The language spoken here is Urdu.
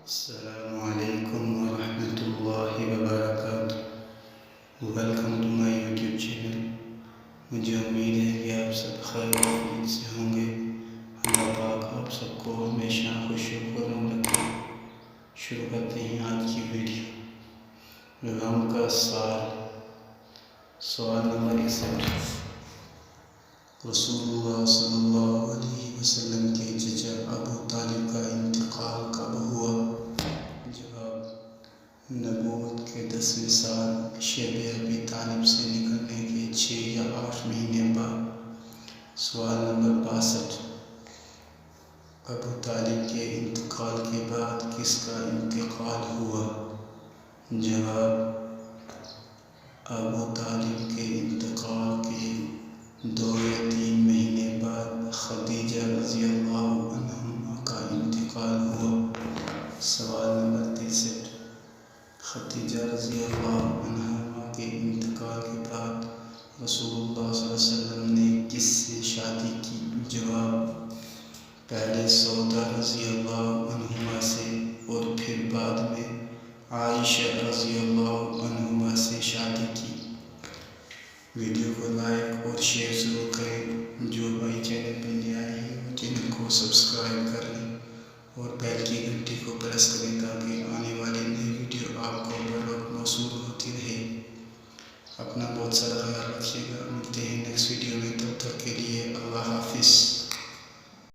السلام علیکم ورحمۃ اللہ وبرکاتہ۔ Welcome to my YouTube channel. مجھے امید ہے کہ آپ سب خیر وافیت سے ہوں گے۔ اللہ پاک آپ سب کو ہمیشہ خوش و خرم رکھے۔ شروع کرتے ہیں آج کی ویڈیو۔ غم کا سوال نمبر 61۔ رسول اللہ صلی اللہ علیہ وسلم کے چچا ابو طالب کا انتقال کب ہوا؟ جواب: نبوت کے 10ویں سال شیب ابی طالب سے نکلنے کے 6 یا 8 مہینے بعد۔ سوال نمبر 62۔ ابو طالب کے انتقال کے بعد کس کا انتقال ہوا؟ جواب: ابو طالب کے انتقال کے 2 یا 3 مہینے بعد خدیجہ رضی اللہ عنہا کا انتقال ہوا۔ سوال نمبر 63۔ خدیجہ رضی اللہ عنہا کے انتقال کے بعد رسول اللہ صلی اللہ علیہ وسلم نے کس سے شادی کی؟ جواب: پہلے سودا رضی اللہ عنہا سے اور پھر بعد میں عائشہ رضی اللہ عنہا سے شادی کی۔ ویڈیو کو لائک اور شیئر ضرور کریں۔ جو بھائی چینل پہ نئے آئے ہیں وہ چینل کو سبسکرائب کر لیں اور بیل کی گھنٹی کو پریس کریں تاکہ آنے والی نئی ویڈیو آپ کو بر وقت موصول ہوتی رہے۔ اپنا بہت سارا